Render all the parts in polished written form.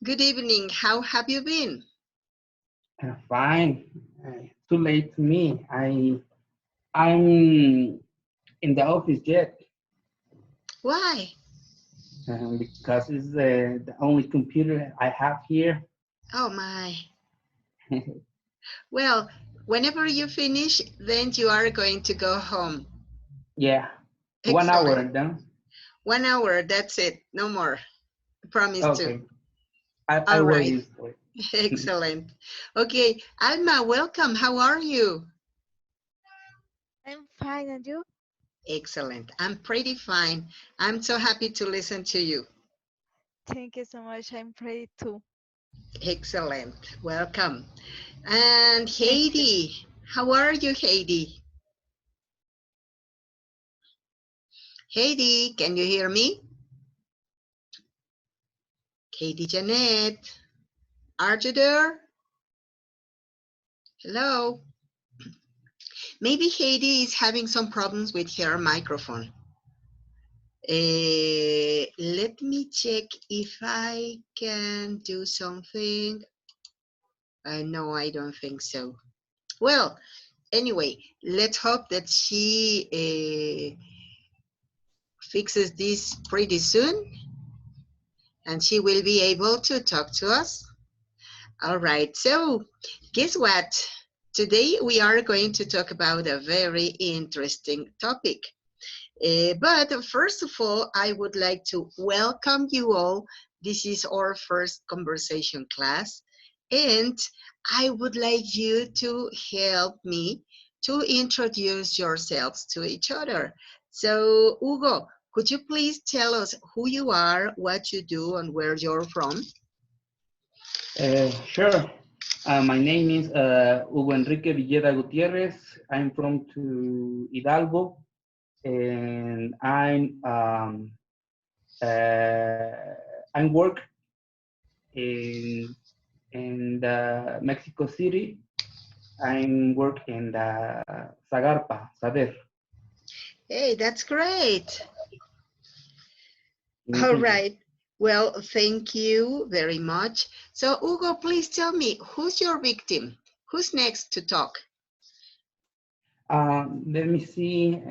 Good evening. How have you been? Fine. Too late to me. I'm in the office yet Why? because it's the only computer I have here. Oh my. Well, whenever you finish, then you are going to go home. Yeah, 1 hour Excellent. done. 1 hour, that's it. No more. Promise to. Okay, I All right. waited for it. Excellent. Okay, Alma, welcome. How are you? I'm fine, and you? Excellent. I'm pretty fine. I'm so happy to listen to you. Thank you so much. I'm ready too. Excellent. Welcome. And Thank you. Heidi, how are you, Heidi? Heidi, can you hear me? Heidi Janet, are you there? Hello? Maybe Heidi is having some problems with her microphone. Let me check if I can do something. No, I don't think so. Well, anyway, let's hope that she fixes this pretty soon and she will be able to talk to us. All right, so guess what? Today we are going to talk about a very interesting topic. But first of all, I would like to welcome you all. This is our first conversation class, and I would like you to help me to introduce yourselves to each other. So, Hugo, could you please tell us who you are, what you do, and where you're from? Sure. My name is Hugo Enrique Villeda Gutierrez. I'm from to Hidalgo, and I'm work in Mexico City. I'm work in the Zagarpa, Saber. Hey, that's great. All Thank you. right. Well, thank you very much. So, Hugo, please tell me, who's your victim? Who's next to talk? Let me see.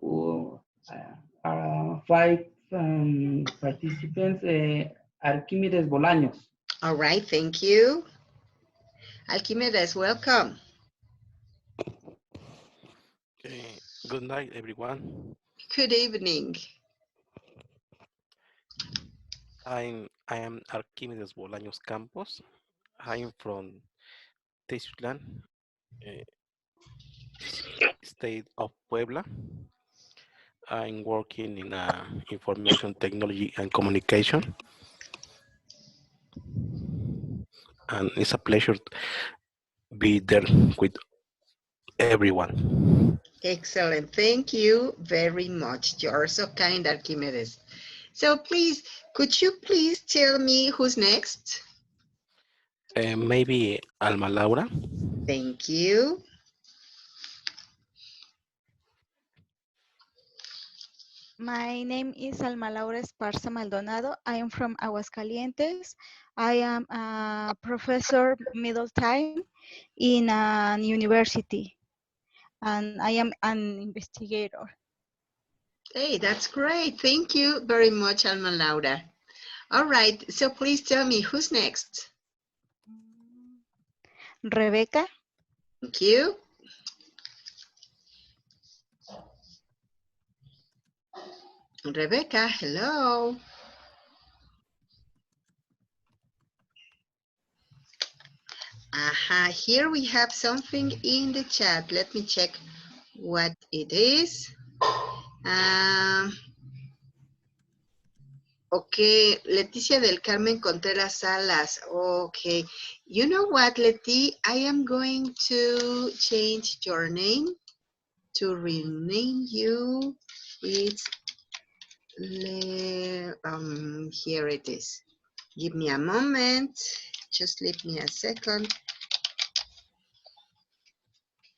Oh, five participants. Arquímedes Bolaños. All right, thank you. Alquimedes, welcome. Okay. Good night, everyone. Good evening. I am Arquímedes Bolaños Campos. I'm from Tezutlan, eh, state of Puebla. I'm working in information technology and communication, and it's a pleasure to be there with everyone. Excellent. Thank you very much. You're so kind, Archimedes. So please, could you please tell me who's next? Maybe Alma Laura. Thank you. My name is Alma Laura Esparza Maldonado. I am from Aguascalientes. I am a professor middle time in a university, and I am an investigator. Hey, that's great. Thank you very much, Alma Laura. All right, so please tell me who's next? Rebecca. Thank you. Rebecca, hello. Aha, here we have something in the chat. Let me check what it is. Um, okay, Leticia del Carmen Contreras Salas. Okay, you know what, Leti? I am going to change your name to rename you. It's here it is. Give me a moment. Just leave me a second.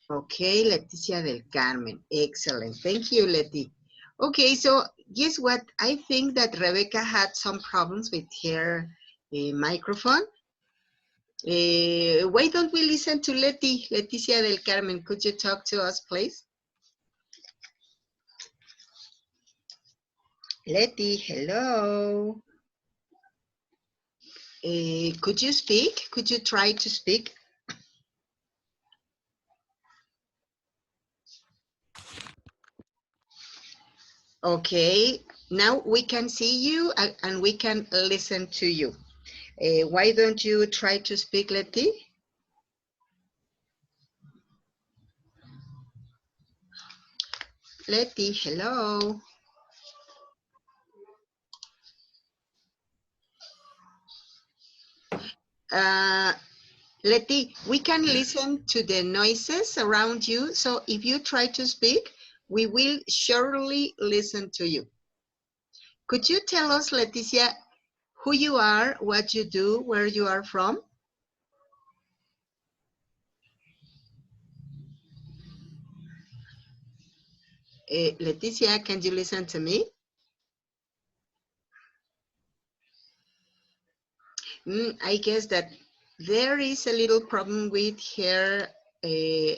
Okay, Leticia del Carmen. Excellent. Thank you, Leti. Okay, so guess what? I think that Rebecca had some problems with her microphone. Why don't we listen to Leticia del Carmen? Could you talk to us, please? Leti, hello. Could you speak? Could you try to speak? Okay, now we can see you and we can listen to you. Why don't you try to speak, Leti? Leti, hello. Leti, we can listen to the noises around you. So if you try to speak, we will surely listen to you. Could you tell us, Leticia, who you are, what you do, where you are from? Leticia, can you listen to me? I guess that there is a little problem with her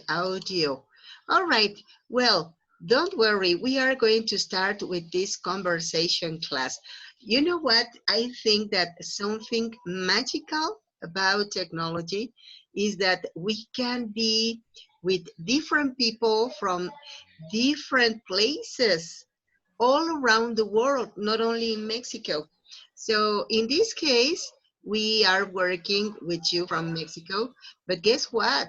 audio. All right, well, don't worry. We are going to start with this conversation class. You know what? I think that something magical about technology is that we can be with different people from different places all around the world, not only in Mexico. So in this case, we are working with you from Mexico, but guess what?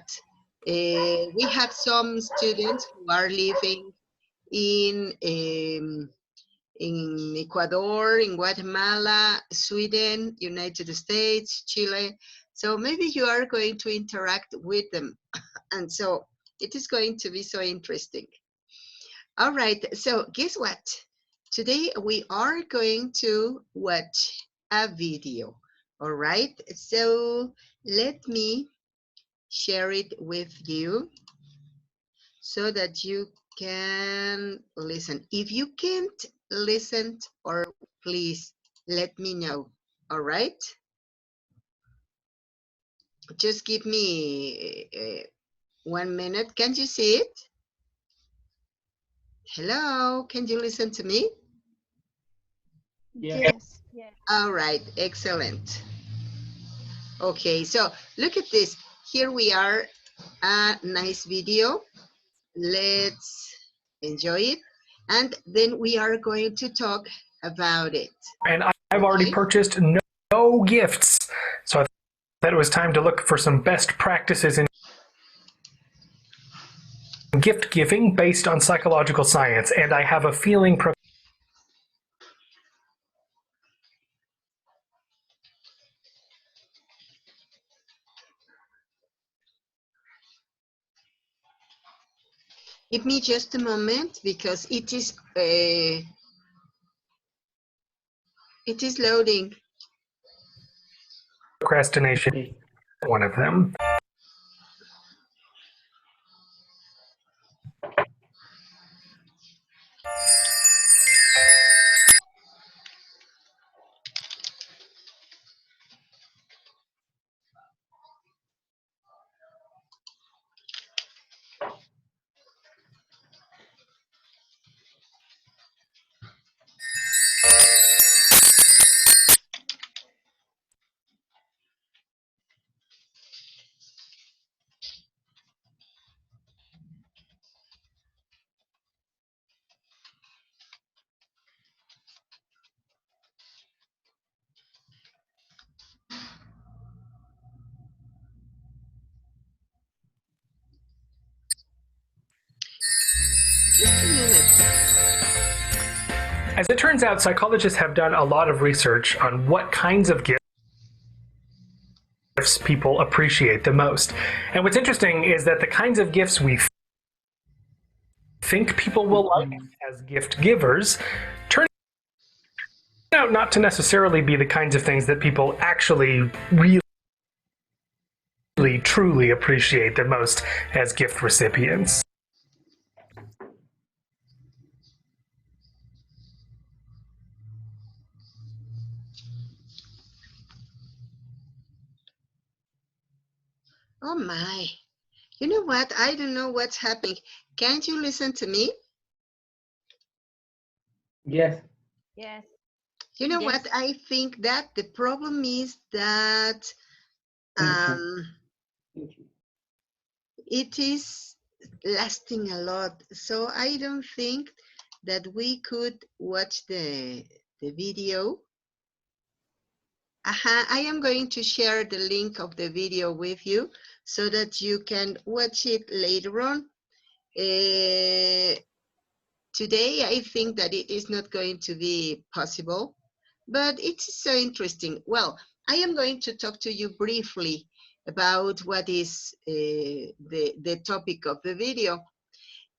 We have some students who are living in Ecuador, in Guatemala, Sweden, United States, Chile. So maybe you are going to interact with them. And so it is going to be so interesting. All right, so guess what? Today we are going to watch a video. All right, so let me share it with you so that you can listen. If you can't listen, or please let me know. All right, just give me 1 minute. Can you see it? Hello, can you listen to me? Yes. All right, excellent. Okay, so look at this. Here we are, a nice video. Let's enjoy it. And then we are going to talk about it. And I've already purchased no gifts. So I thought it was time to look for some best practices in gift giving based on psychological science. And I have a feeling Give me just a moment because it is loading. procrastination, one of them. Just a minute. As it turns out, psychologists have done a lot of research on what kinds of gifts people appreciate the most. And what's interesting is that the kinds of gifts we think people will like as gift givers turn out not to necessarily be the kinds of things that people actually really truly appreciate the most as gift recipients. Oh my. You know what? I don't know what's happening. Can't you listen to me? Yes. Yes. You know Yes. what? I think that the problem is that Thank you. um, Thank you. it is lasting a lot. So I don't think that we could watch the video. I am going to share the link of the video with you so that you can watch it later on. Today, I think that it is not going to be possible, but it's so interesting. Well, I am going to talk to you briefly about what is the topic of the video.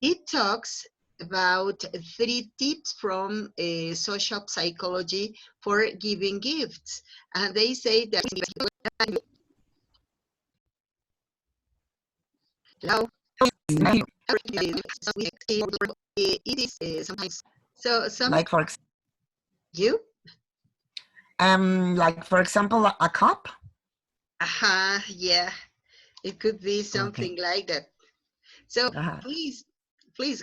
It talks about 3 tips from social psychology for giving gifts. And they say that hello, it is sometimes so some Like for you like for example, a cup. yeah, it could be Okay. something like that. So please,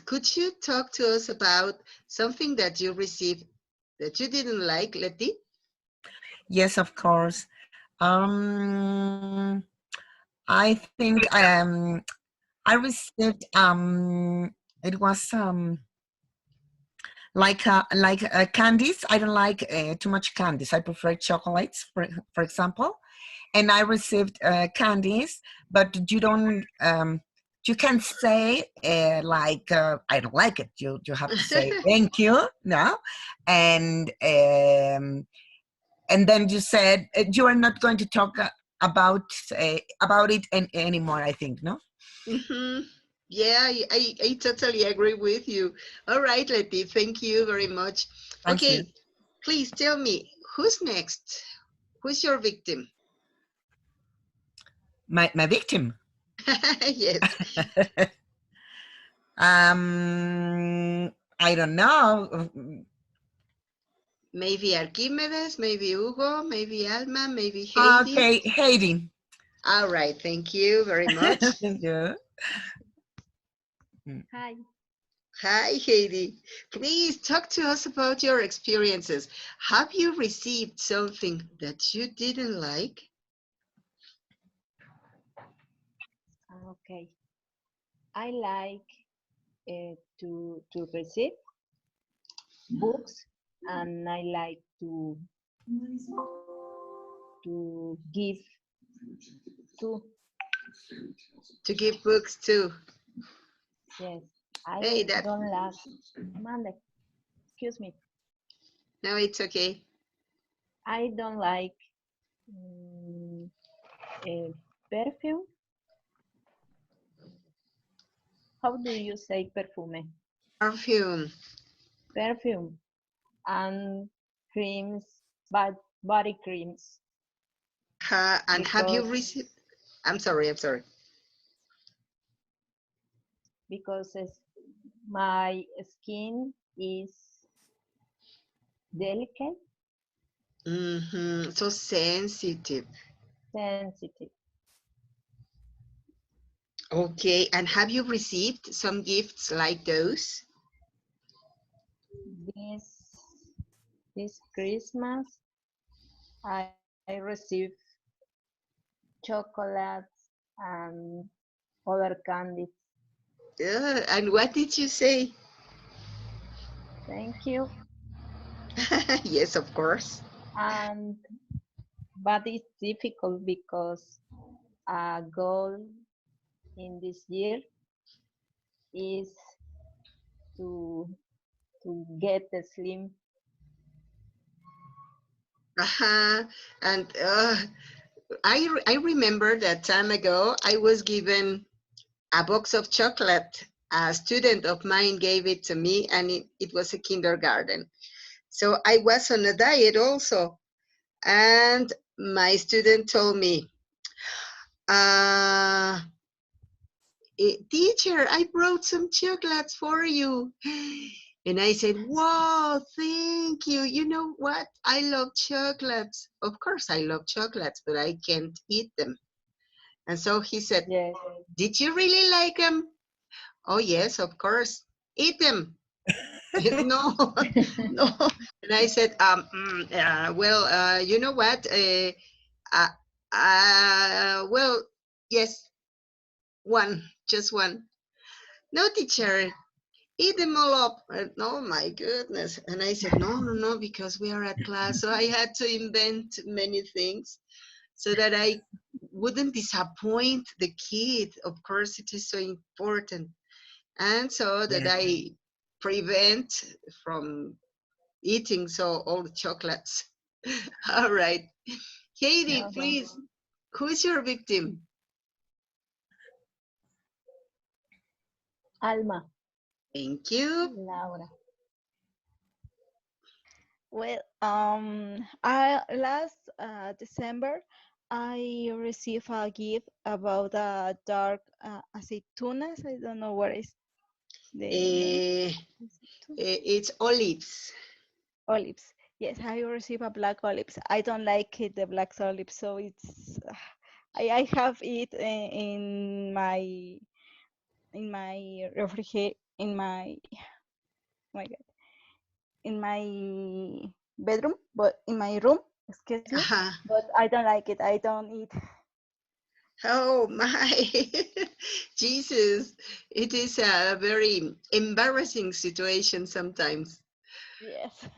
could you talk to us about something that you received that you didn't like, Letty? Yes, of course. Um, I think I received it was like candies. I don't like too much candies. I prefer chocolates, for example. And I received candies, but you don't. You can say like I don't like it. You have to say thank you, no, and then you said you are not going to talk about it anymore. I think, no. Mm-hmm. Yeah, I totally agree with you. All right, Letty, thank you very much. Thank you. Okay, please tell me, who's next? Who's your victim? My victim. Yes, I don't know. maybe Archimedes, maybe Hugo, maybe Alma, maybe Heidi. Okay, Haiti. All right, thank you very much. Yeah. Hi. Hi, Heidi. Please talk to us about your experiences. Have you received something that you didn't like? Okay. I like to receive books, and I like to give to. To give books too. Yes, I Hey, that, don't like. Mande, excuse me. no, it's okay. I don't like mm, perfume. How do you say perfume? Perfume. Perfume and creams, but body creams, And have you because received, I'm sorry, I'm sorry. my skin is delicate, Mm-hmm. So sensitive. sensitive. Okay, and have you received some gifts like those? This this Christmas, I received chocolates and other candies. And what did you say? Thank you. Yes, of course. And but it's difficult because a goal in this year is to get slim. And I remember that time ago, I was given a box of chocolate. A student of mine gave it to me, and it was a kindergarten. So I was on a diet also. And my student told me, uh, teacher, I brought some chocolates for you. And I said, wow, thank you. You know what? I love chocolates. Of course, I love chocolates, but I can't eat them. And so he said, Yes. did you really like them? Oh, yes, of course. Eat them. No, no. And I said, well, you know what? Well, yes, one, just one. No, teacher, eat them all up. Oh my goodness. And I said, no, no, no, because we are at class. So I had to invent many things so that I wouldn't disappoint the kid. Of course, it is so important. And so that Yeah. I prevent from eating so all the chocolates. All right. Katie, Uh-huh. please, who's your victim? Alma, Thank you. Laura. Well, I last December I received a gift about dark aceitunas. I don't know what is the name. Eh, it's olives. Olives. Yes, I received a black olives. I don't like it, the black olives, so it's I have it in my refrigerator in my oh my god in my bedroom, but in my room, excuse me. Uh-huh. But I don't like it. I don't eat. Oh my, Jesus. It is a very embarrassing situation sometimes. Yes.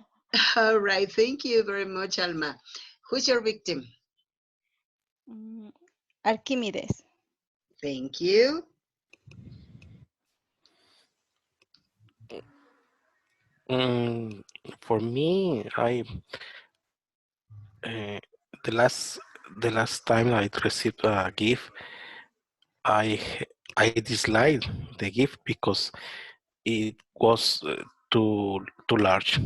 All right. Thank you very much, Alma. Who's your victim? Mm, Archimedes. Thank you. Mm, for me, uh, the last the last time I received a gift, I I disliked the gift because it was too large.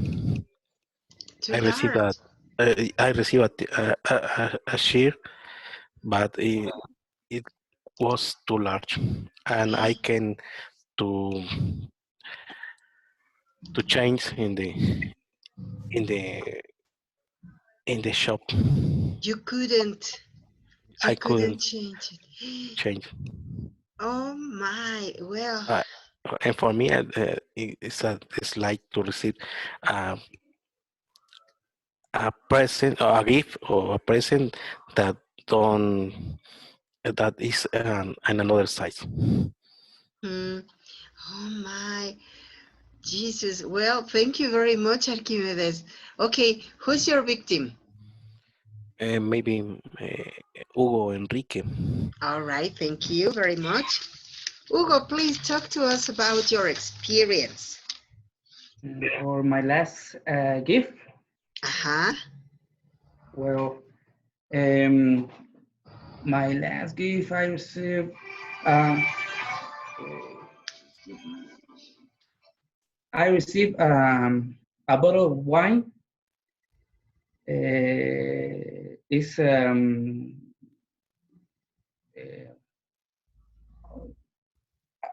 Too I received large. I received a share, but it was too large, and I can to to change in the in the shop. You couldn't. You I couldn't couldn't change it. change. Oh my. Well, Uh, and for me, it's like to receive uh, a present or a gift or a present that don't that is on another side. hmm. Oh my. Jesus. Well, thank you very much, Archimedes. Okay, who's your victim? Maybe Hugo Enrique. All right, thank you very much. Hugo, please talk to us about your experience. For my last gift, Uh-huh. well, um, my last gift I received, um, I received a bottle of wine. It's uh,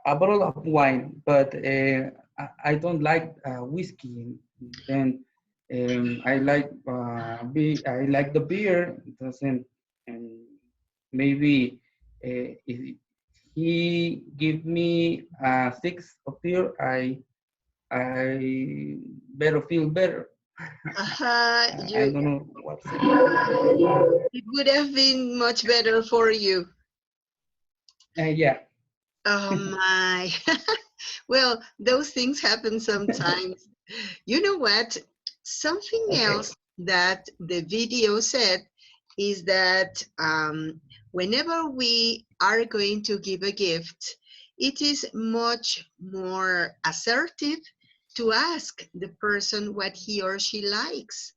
a bottle of wine, but I don't like whiskey. Then I like the beer. It doesn't, and maybe if he give me 6 of beer, I better feel better. Uh-huh. I You, don't know what to say. it would have been much better for you. Yeah. Oh my. Well, those things happen sometimes. You know what? Something Okay. else that the video said is that whenever we are going to give a gift, it is much more assertive to ask the person what he or she likes.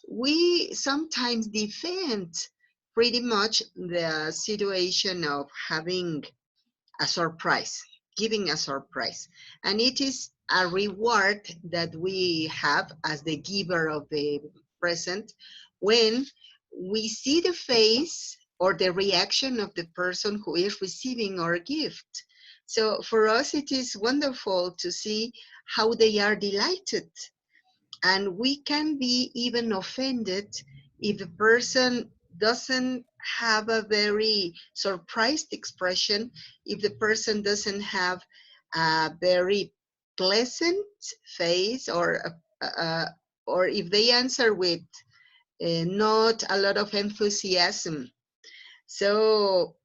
We sometimes defend pretty much the situation of having a surprise, giving a surprise. And it is a reward that we have as the giver of the present when we see the face or the reaction of the person who is receiving our gift. So for us, it is wonderful to see how they are delighted. And we can be even offended if the person doesn't have a very surprised expression, if the person doesn't have a very pleasant face, or if they answer with not a lot of enthusiasm. So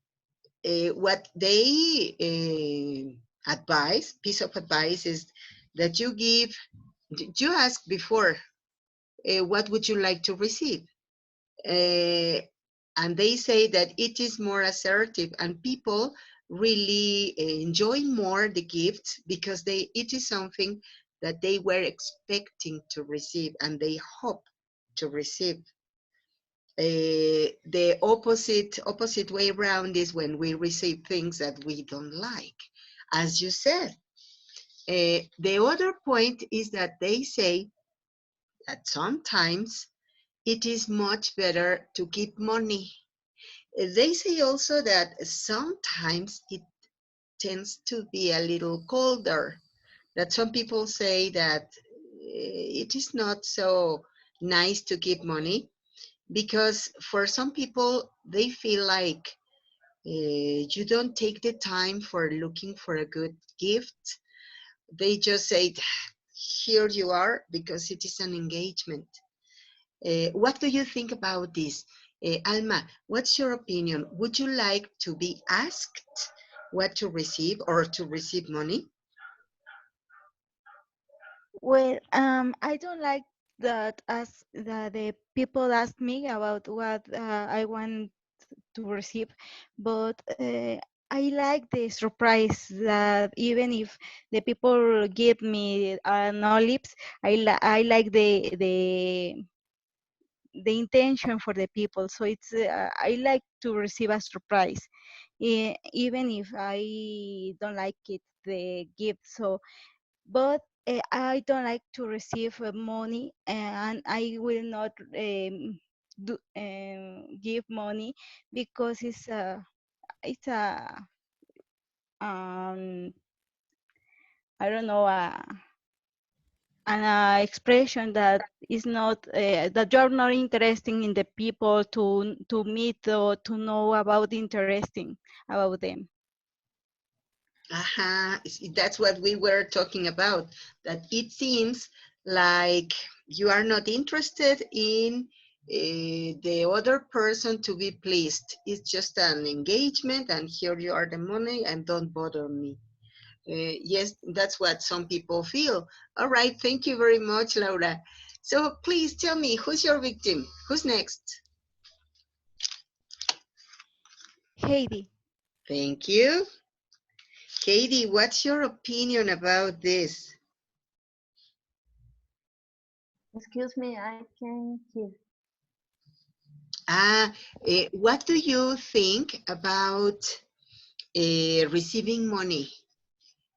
what they piece of advice is that you ask before, what would you like to receive? And they say that it is more assertive, and people really enjoy more the gifts because it is something that they were expecting to receive and they hope to receive. The opposite way around is when we receive things that we don't like, as you said. The other point is that they say that sometimes it is much better to give money. They say also that sometimes it tends to be a little colder, that some people say that it is not so nice to give money, because for some people, they feel like you don't take the time for looking for a good gift. They just say, here you are, because it is an engagement. What do you think about this? Alma, what's your opinion? Would you like to be asked what to receive or to receive money? Well, I don't like that as the people ask me about what I want to receive, but I like the surprise that even if the people give me olives, I like the intention for the people. So it's I like to receive a surprise, even if I don't like it the gift. So but I don't like to receive money, and I will not give money because it's a I don't know an expression that is not that you're not interested in the people to meet or to know about interesting about them. That's what we were talking about, that it seems like you are not interested in the other person to be pleased. It's just an engagement, and here you are the money, and don't bother me. Yes, that's what some people feel. All right, thank you very much, Laura. So please tell me, who's your victim? Who's next? Heidi. Thank you. Katie, what's your opinion about this? Excuse me, I can hear. What do you think about receiving money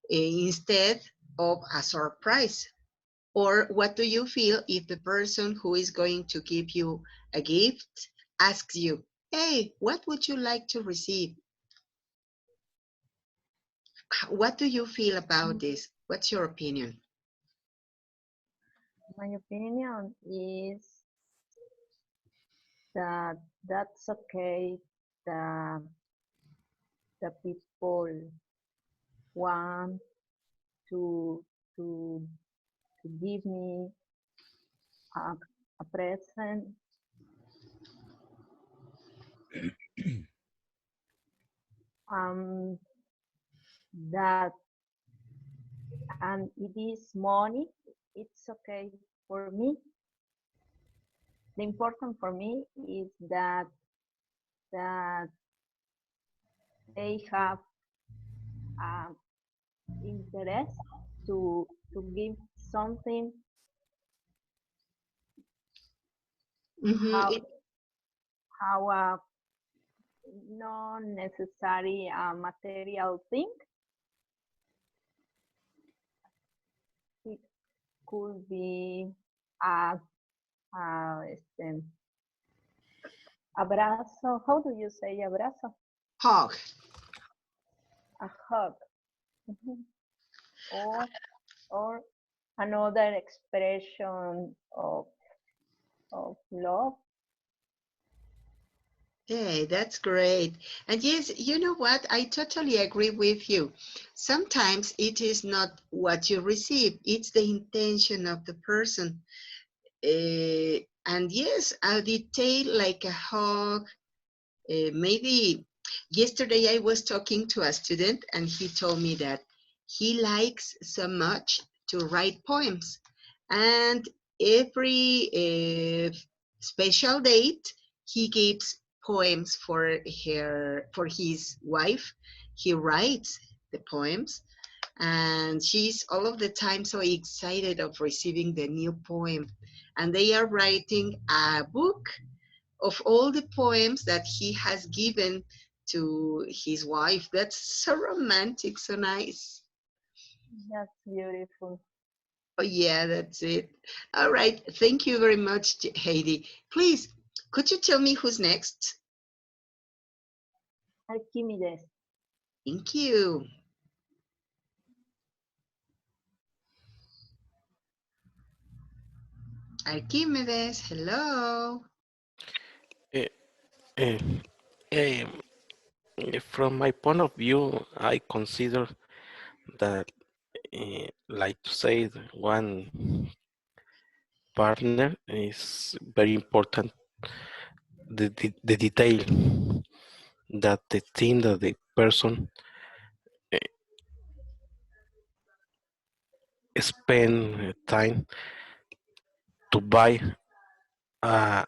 instead of a surprise? Or what do you feel if the person who is going to give you a gift asks you, hey, what would you like to receive? What do you feel about this? What's your opinion? My opinion is that that's okay. The the people want to to to give me a present, um, that and it is money. It's okay for me. The important for me is that they have interest to give something. Mm-hmm. How not necessary material thing. It could be a, abrazo. How do you say abrazo? Hug. A hug. Or another expression of love. Hey, that's great. And yes, you know what? I totally agree with you. Sometimes it is not what you receive, it's the intention of the person. And yes, a detail like a hug, maybe yesterday I was talking to a student and he told me that he likes so much to write poems. And every special date, he gives poems for his wife. He writes the poems and she's all of the time so excited of receiving the new poem. And they are writing a book of all the poems that he has given to his wife. That's so romantic, so nice. That's beautiful. Oh, yeah, that's it. All right. Thank you very much, Heidi. Please, could you tell me who's next? Archimedes. Thank you. Archimedes, hello. Eh, eh, eh, from my point of view, I consider that, like to say, one partner is very important. The detail that the thing that the person uh, spend time to buy a,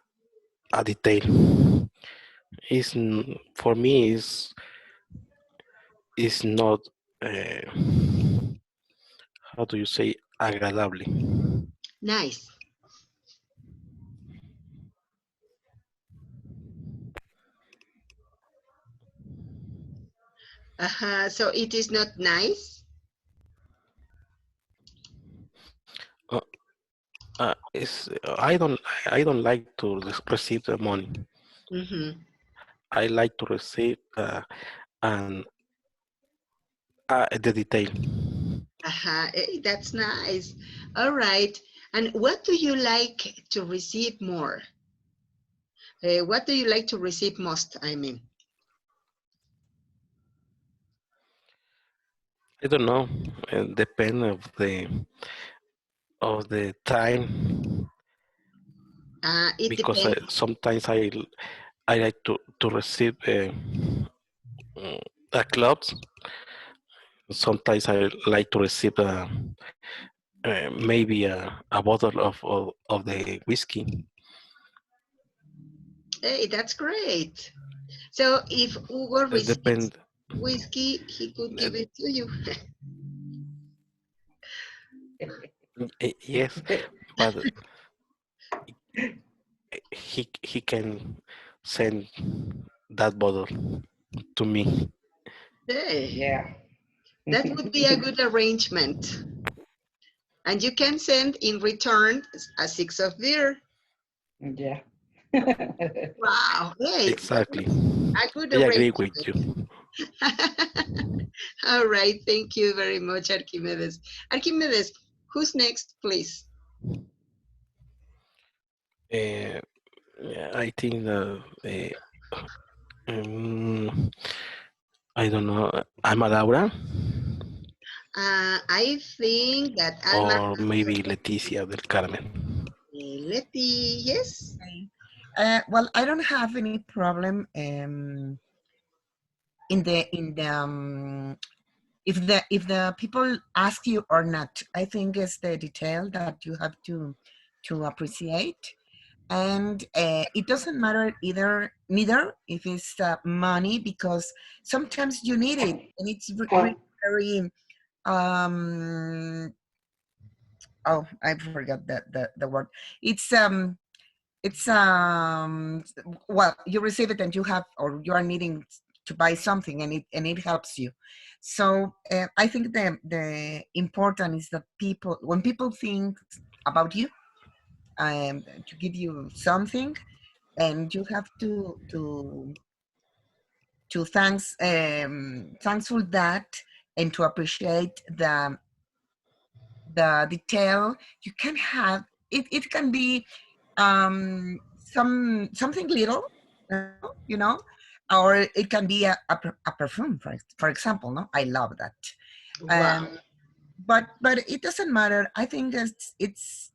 a detail is for me is not uh, how do you say agradable. Nice. So it is not nice. Uh, I don't like to receive the money. Mm-hmm. I like to receive and the detail. Hey, that's nice. All right. And what do you like to receive more? What do you like to receive most? I mean, I don't know. Depend of the time it because depends. sometimes I like to receive a clothes. Sometimes I like to receive maybe a bottle of the whiskey. Hey, that's great. So if Hugo It receives depend. whiskey, he could give it to you. Yes, but he can send that bottle to me. Hey, Yeah. that would be a good arrangement. And you can send in return a six of beer. Yeah. Wow. Hey, Exactly. a good I agree with arrangement. you. All right. Thank you very much, Archimedes. Archimedes, who's next, please? Uh, yeah, I think that um, I don't know. I'm a Laura I think that Alma, or maybe Leticia del Carmen. Letty, yes. Okay. Well, I don't have any problem in the if the people ask you or not. I think it's the detail that you have to appreciate, and it doesn't matter neither if it's money, because sometimes you need it and it's really very um oh, I forgot the word. It's it's well, you receive it and you have, or you are needing to buy something, and it helps you. So I think the important is that people, when people think about you, to give you something, and you have to thankful that, and to appreciate the detail you can have. It can be something little, you know, or it can be a perfume, for example. No, I love that. Wow. But it doesn't matter. I think it's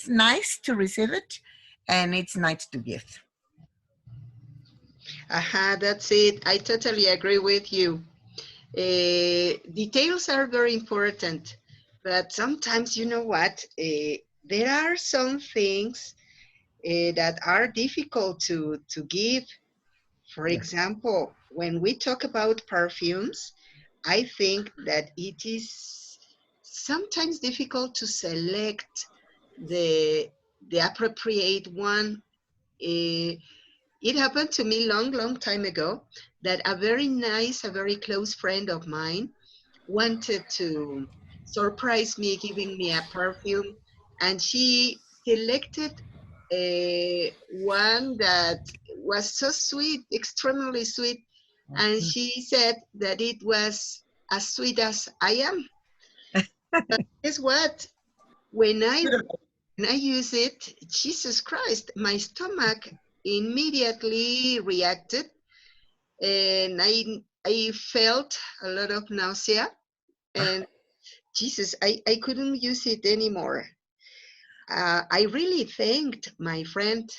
nice to receive it, and it's nice to give. Aha, that's it. I totally agree with you. Details are very important, but sometimes, you know what? There are some things that are difficult to give. For Yeah. example, when we talk about perfumes, I think that it is sometimes difficult to select the the appropriate one. Uh, it happened to me long time ago that a very nice, a very close friend of mine wanted to surprise me, giving me a perfume, and she selected one that was so sweet, extremely sweet, and Mhm. she said that it was as sweet as I am. But guess what? When I Beautiful. when I use it, Jesus Christ, my stomach immediately reacted, and I felt a lot of nausea, and Jesus, I couldn't use it anymore. I really thanked my friend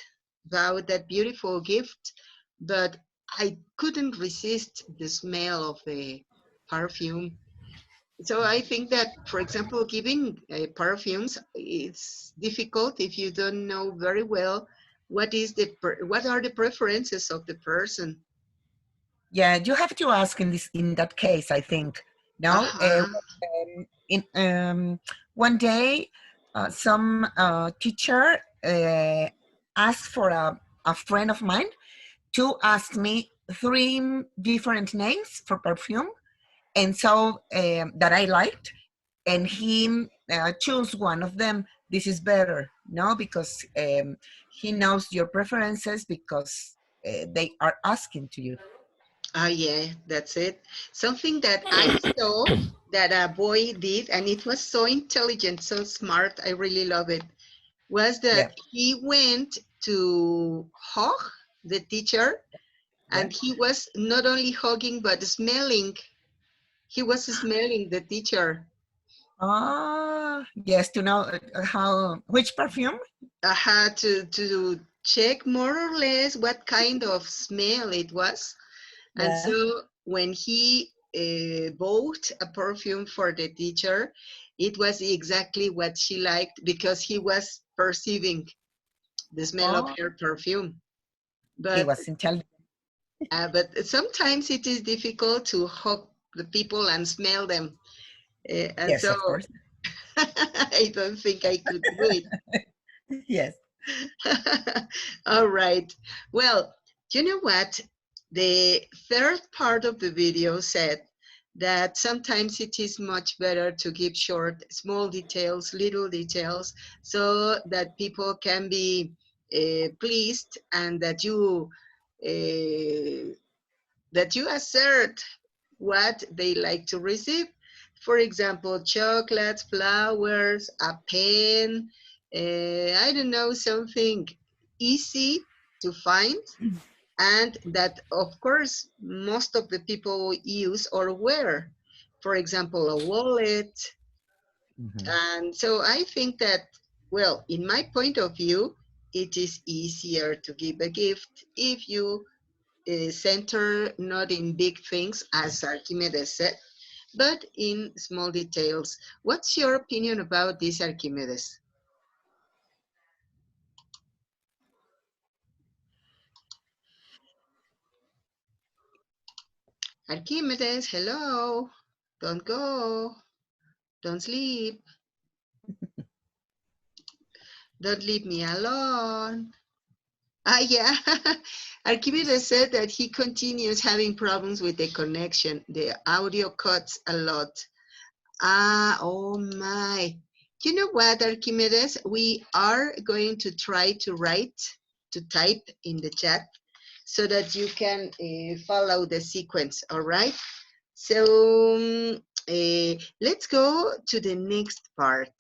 about that beautiful gift, but I couldn't resist the smell of the perfume. So I think that, for example, giving perfumes, it's difficult if you don't know very well what are the preferences of the person. Yeah, you have to ask in that case. I think no. Uh-huh. In one day, some teacher asked for a friend of mine to ask me three different names for perfume, and so that I liked, and he chose one of them. This is better, no, because he knows your preferences because they are asking to you. Oh, yeah, that's it. Something that I saw that a boy did, and it was so intelligent, so smart, I really love it, was Yeah, that he went to hug the teacher, yeah. and he was not only hugging, but smelling. He was smelling the teacher. Ah, yes, to know how which perfume. I had to check more or less what kind of smell it was. And Yeah. so when he bought a perfume for the teacher, it was exactly what she liked because he was perceiving the smell of Oh, her perfume. he But was intelligent. but sometimes it is difficult to hug the people and smell them, and Yes, so of course. I don't think I could do it. Yes. All right. Well, you know what? The third part of the video said that sometimes it is much better to give short, small details, little details, so that people can be pleased and uh, that you assert what they like to receive. For example, chocolates, flowers, a pen, I don't know, something easy to find and that, of course, most of the people use or wear. For example, a wallet. Mhm. And so I think that, well, in my point of view, it is easier to give a gift if you center not in big things, as Archimedes said, but in small details. What's your opinion about this, Archimedes? Archimedes, hello. Don't go. Don't sleep. Don't leave me alone. Ah, yeah. Archimedes said that he continues having problems with the connection. The audio cuts a lot. Ah, oh my. You know what, Archimedes? We are going to try to type in the chat so that you can follow the sequence, all right? So let's go to the next part.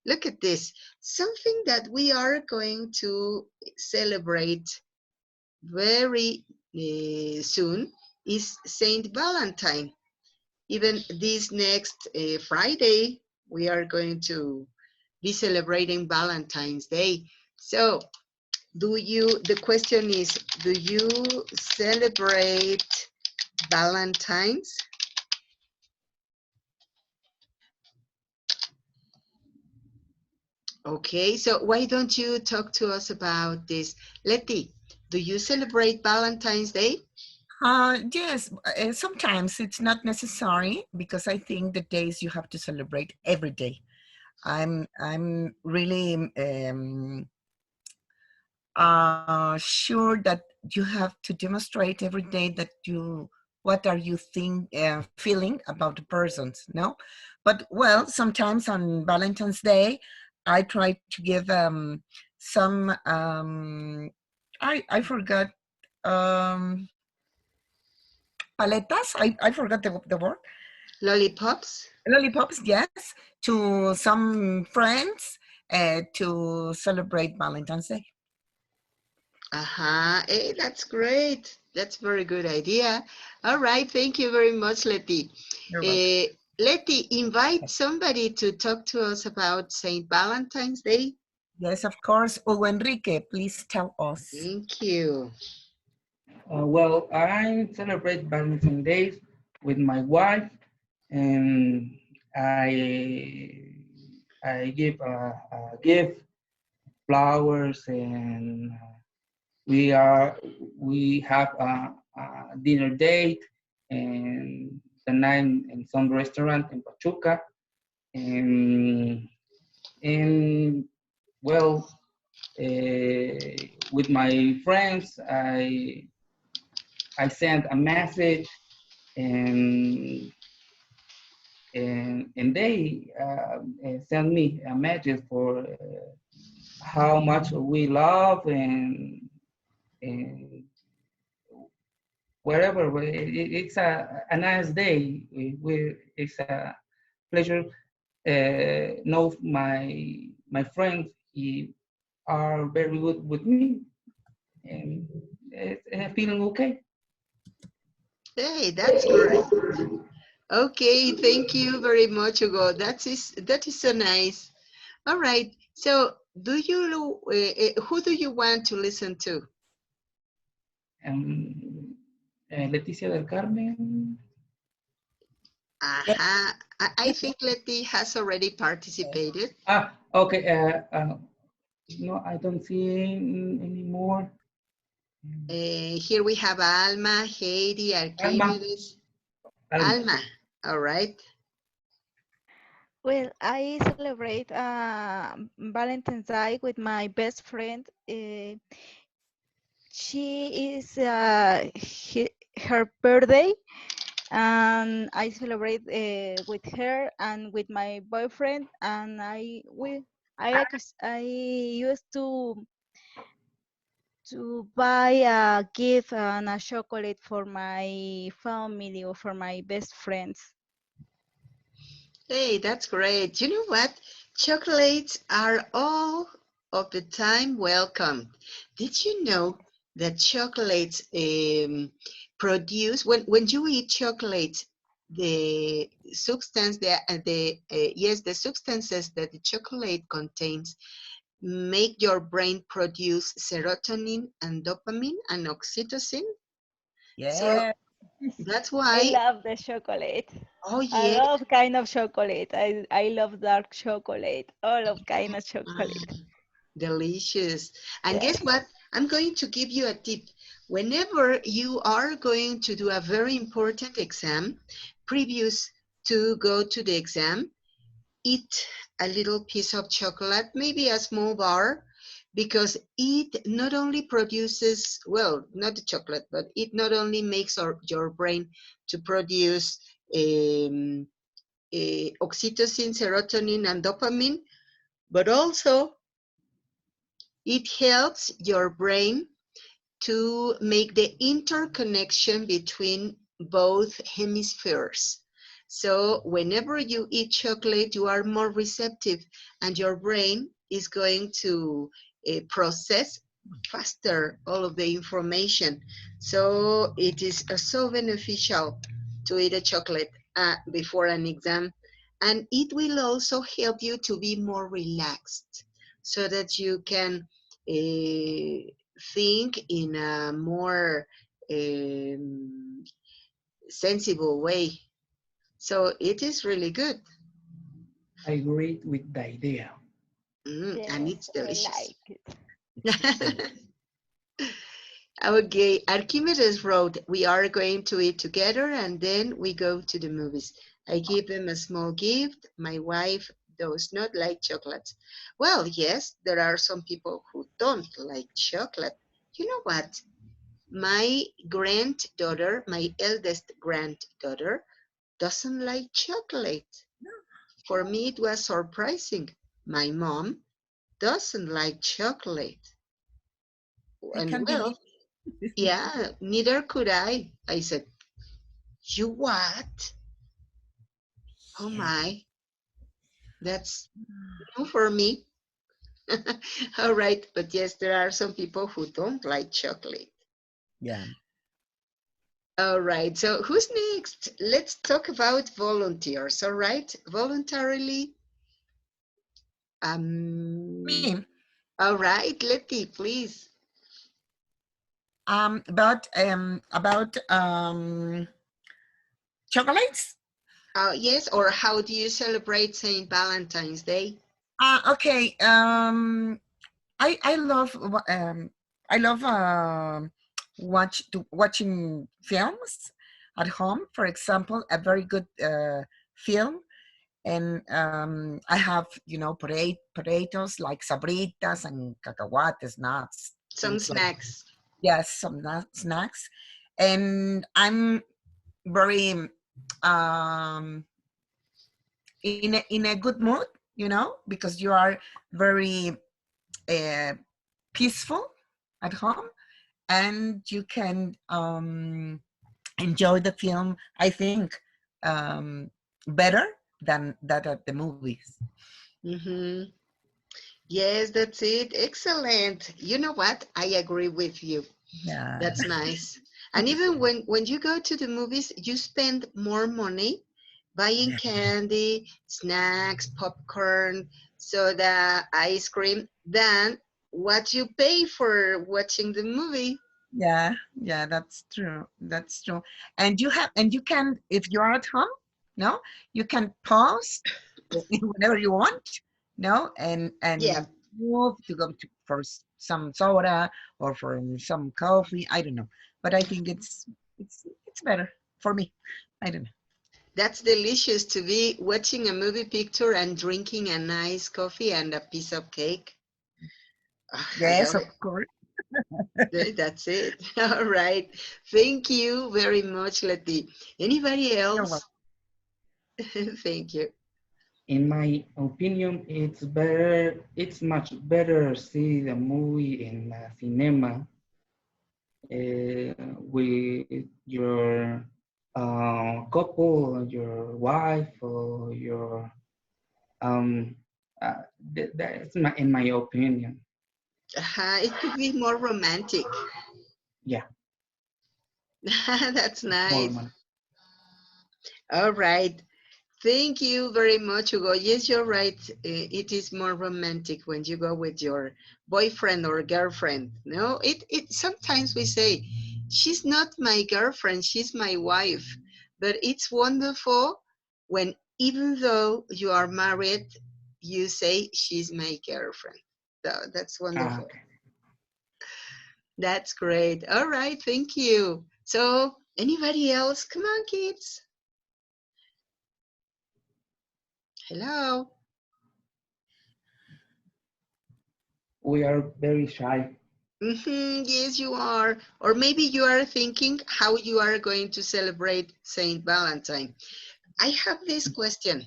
Look at this. Something that we are going to celebrate very soon is Saint Valentine. Even this next Friday, we are going to be celebrating Valentine's Day. So, the question is, do you celebrate Valentine's? Okay, so why don't you talk to us about this? Letty, do you celebrate Valentine's Day? Yes, sometimes it's not necessary because I think the days you have to celebrate every day. I'm really sure that you have to demonstrate every day that you what are you feeling about the persons, no? But well, sometimes on Valentine's Day, I try to give some I forgot paletas. I forgot the word. Lollipops? Lollipops, yes, to some friends to celebrate Valentine's Day. Hey, that's great. That's a very good idea. All right, thank you very much, Letty. You're welcome. Letty, invite somebody to talk to us about St. Valentine's Day. Yes, of course. Hugo Enrique, please tell us. Thank you. Well, I celebrate Valentine's Day with my wife, and I give a gift, flowers, and we have a dinner date and the night in some restaurant in Pachuca, and and well, with my friends, I sent a message, and and they sent me a message for how much we love, and wherever it's a nice day. It's a pleasure. Know my friends are very good with me, and it's feeling okay. Hey, that's great. Okay, thank you very much, Hugo. That is so nice. All right. So, who do you want to listen to? Um, Leticia del Carmen. I think Letty has already participated. Okay. No, I don't see anymore. Here we have Alma, Heidi, Alma. Archimedes. Alma. Alma. All right. Well, I celebrate Valentine's Day with my best friend. She is her birthday, and I celebrate with her and with my boyfriend. And I used to buy a gift and a chocolate for my family or for my best friends. Hey, that's great. You know what? Chocolates are all of the time welcome. Did you know that chocolates produce, when you eat chocolates, the substance, the substances that the chocolate contains make your brain produce serotonin and dopamine and oxytocin? So Yeah. that's I why, love the chocolate. oh A yeah, lot of kind of chocolate. I love dark chocolate. All of kind of chocolate. delicious. And guess Yes. what? I'm going to give you a tip. Whenever you are going to do a very important exam, previous to go to the exam, eat a little piece of chocolate, maybe a small bar, because it not only produces, well, not the chocolate, but it not only makes your brain to produce oxytocin, serotonin, and dopamine, but also it helps your brain to make the interconnection between both hemispheres. So whenever you eat chocolate, you are more receptive and your brain is going to process faster all of the information. So it is so beneficial to eat a chocolate before an exam. And it will also help you to be more relaxed so that you can think in a more sensible way. So it is really good. I agree with the idea. And Yes, it's I delicious. like it. Okay, Archimedes wrote, we are going to eat together and then we go to the movies. I give them a small gift. My wife does not like chocolates. Well, yes, there are some people who don't like chocolate. You know what? My granddaughter, my eldest granddaughter, doesn't like chocolate. For me, it was surprising. My mom doesn't like chocolate. I And can't believe. well, yeah, neither could I. I said, you what? Oh Yeah. my, that's new for me. All right, but yes, there are some people who don't like chocolate. Yeah. All right, so who's next? Let's talk about volunteers, all right? Voluntarily. Um, Me. all right, Letty, please. About chocolates. Yes, or how do you celebrate St. Valentine's Day? Okay. I love I love watching films at home. For example, a very good film, and I have potatoes like sabritas and cacahuates, nuts, Some things like, snacks. yes, some snacks, and I'm very um in a good mood, because you are very uh, peaceful at home, and you can enjoy the film, I think, better than that at the movies. Mm-hmm. Yes, that's it. Excellent. You know what? I agree with you. Yeah. That's nice. And even when you go to the movies, you spend more money buying Yeah. candy, snacks, popcorn, soda, ice cream than what you pay for watching the movie. Yeah, that's true. That's true. And you can, if you're at home, no, you can pause whenever you want, no, Yeah, and move to go for some soda or for some coffee. I don't know, but I think it's better for me. I don't know. that's delicious to be watching a movie picture and drinking a nice coffee and a piece of cake. I Yes, got of it. course. That's it. All right. Thank you very much, Letty. Anybody You're welcome. else? Thank you. In my opinion, it's much better see the movie in the cinema with your couple, your wife, or your um. That's in my opinion. It could be more romantic. Yeah, That's it's more nice. romantic. All right. Thank you very much, Hugo. Yes, you're right. It is more romantic when you go with your boyfriend or girlfriend. No, it sometimes we say, she's not my girlfriend, she's my wife. But it's wonderful when even though you are married, you say she's my girlfriend. So that's wonderful. Okay. That's great. All right, thank you. So anybody else? Come on, kids. Hello. We are very shy. Yes, you are. Or maybe you are thinking how you are going to celebrate Saint Valentine. I have this question.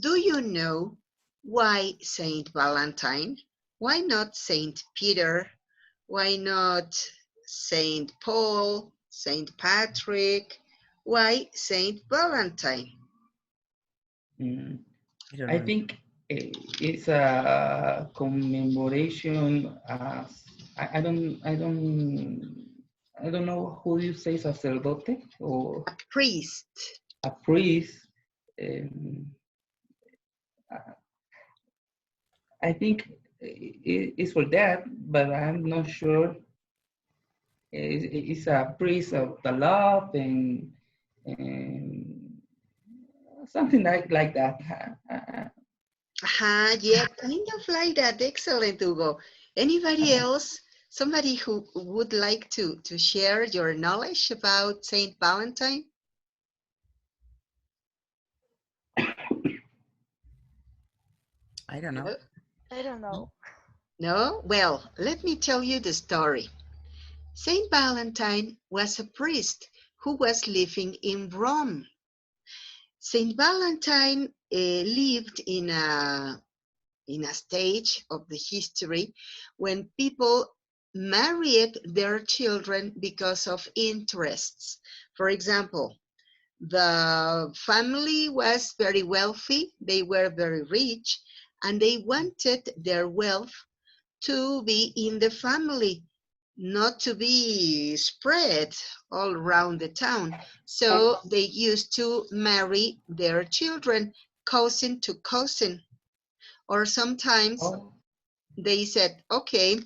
Do you know why Saint Valentine? Why not Saint Peter? Why not Saint Paul, Saint Patrick? Why Saint Valentine? Mm, I don't I know. think it's a commemoration I don't know who you say sacerdote or A priest. a priest. Um, I think it's for that, but I'm not sure. It's a priest of the love and something like that. Yeah, kind of like that. Excellent, Hugo. Anybody else? Somebody who would like to share your knowledge about Saint Valentine? I don't know. No? I don't know. No? Well, let me tell you the story. Saint Valentine was a priest who was living in Rome. Saint Valentine lived in a stage of the history when people married their children because of interests. For example, the family was very wealthy, they were very rich, and they wanted their wealth to be in the family, not to be spread all around the town. So they used to marry their children, cousin to cousin. Or sometimes Oh, they said, okay,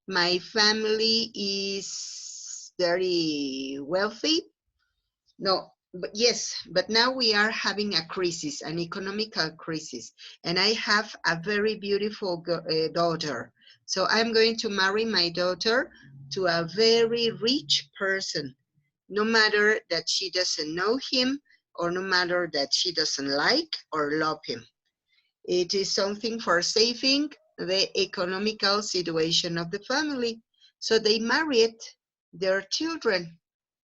my family is very wealthy. No, but yes, but now we are having a crisis, an economical crisis, and I have a very beautiful daughter. So I'm going to marry my daughter to a very rich person, no matter that she doesn't know him or no matter that she doesn't like or love him. It is something for saving the economical situation of the family. So they married their children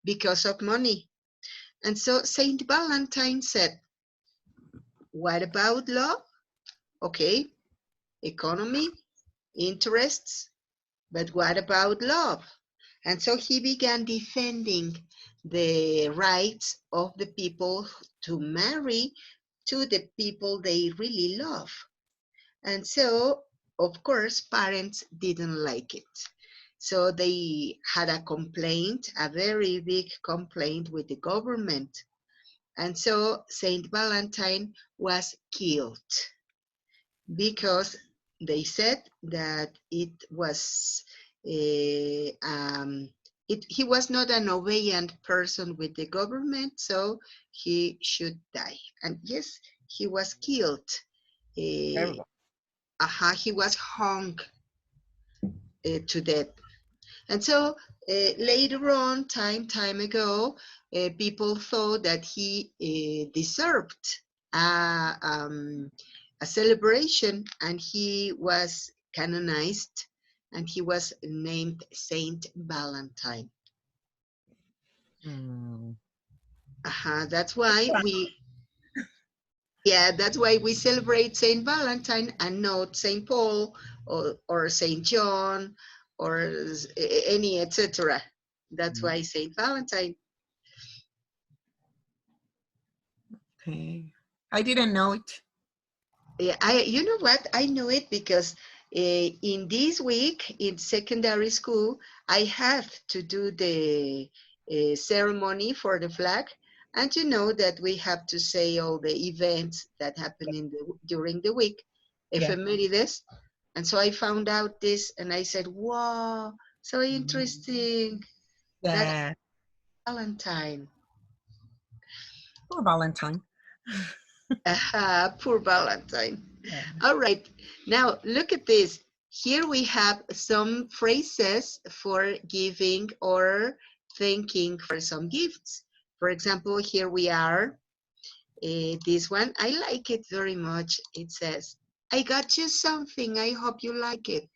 because of money. And so Saint Valentine said, what about love? Okay, economy, interests, but what about love? And so he began defending the rights of the people to marry to the people they really love. And so, of course, parents didn't like it. So they had a complaint, a very big complaint with the government. And so Saint Valentine was killed because they said that it was he was not an obedient person with the government, so he should die. And yes, he was killed. Terrible. He was hung to death. And so later on, time ago, people thought that he deserved a, um, a celebration, and he was canonized, and he was named Saint Valentine. Mm. That's why we celebrate Saint Valentine and not Saint Paul or Saint John or any etc. That's why Saint Valentine. Okay. I didn't know it. Yeah, you know what? I knew it because in this week in secondary school, I have to do the ceremony for the flag. And you know that we have to say all the events that happen during the week, Yeah. ephemerides. And so I found out this and I said, wow, so interesting. That's Yeah. Valentine. Poor Valentine. Poor Valentine. Yeah. All right, now look at this. Here we have some phrases for giving or thanking for some gifts. For example, here we are. This one, I like it very much. It says, I got you something. I hope you like it.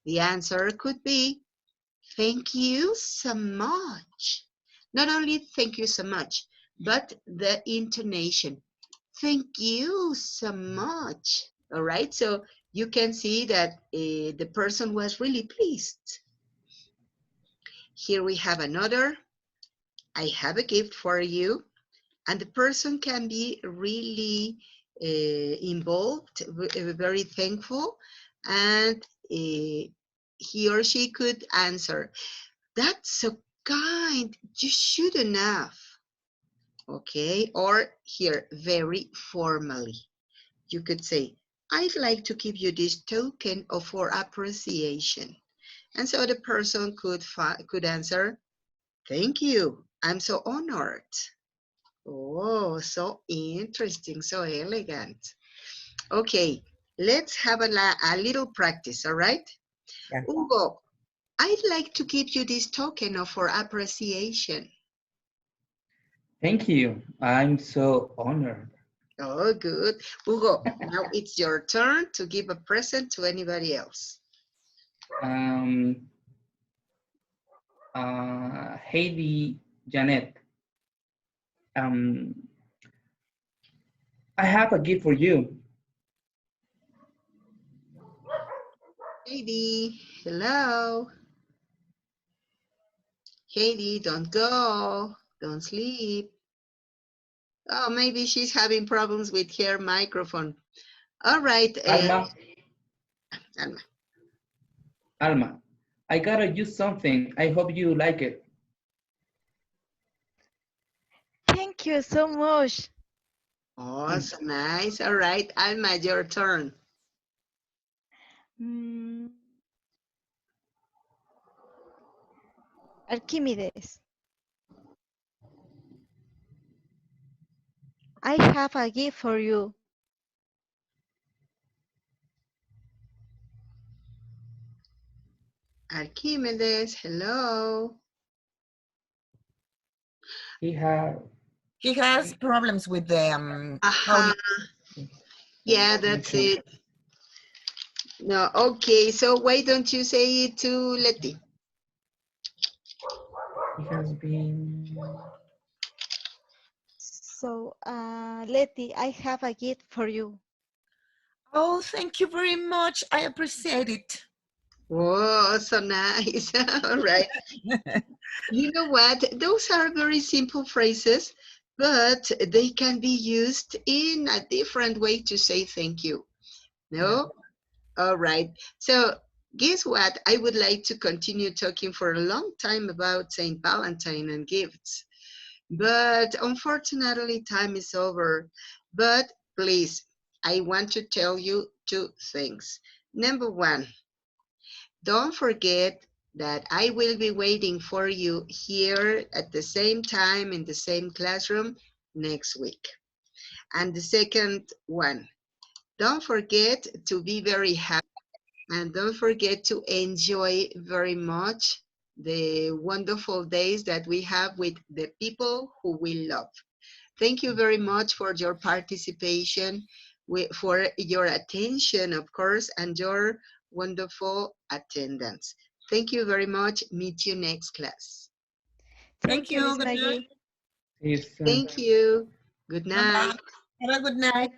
The answer could be, thank you so much. Not only thank you so much, but the intonation. Thank you so much. All right, so you can see that the person was really pleased. Here we have another. I have a gift for you. And the person can be really involved, very thankful, and he or she could answer, "That's so kind, you shouldn't have." Okay, or here, very formally, you could say, "I'd like to give you this token of our appreciation." And so the person could answer, "Thank you, I'm so honored." Oh, so interesting, so elegant. Okay, let's have a little practice, all right? Yeah. Hugo, I'd like to give you this token of our appreciation. Thank you. I'm so honored. Oh, good. Hugo, now it's your turn to give a present to anybody else. Heidi Janet, I have a gift for you. Heidi, hello. Heidi, don't go. Don't sleep. Oh, maybe she's having problems with her microphone. All right, Alma, Alma. Alma, I gotta use something. I hope you like it. Thank you so much. Oh, so nice. All right, Alma, your turn. Mm, Archimedes, I have a gift for you. Archimedes, hello. He has He has problems with the Aha, audio. yeah, that's it. No, okay, so why don't you say it to Letty? He has been. So, Letty, I have a gift for you. Oh, thank you very much. I appreciate it. Whoa, so nice. All right. You know what? Those are very simple phrases, but they can be used in a different way to say thank you. No? All right. So, guess what? I would like to continue talking for a long time about St. Valentine and gifts. But unfortunately, time is over. But please, I want to tell you two things. Number one, don't forget that I will be waiting for you here at the same time in the same classroom next week. And the second one, don't forget to be very happy and don't forget to enjoy very much the wonderful days that we have with the people who we love. Thank you very much for your participation, for your attention, of course, and your wonderful attendance. Thank you very much. Meet you next class. Thank Thank you, you. Miss Good night. Maggie. He's, Thank you. Good Bye-bye. night. Have a good night.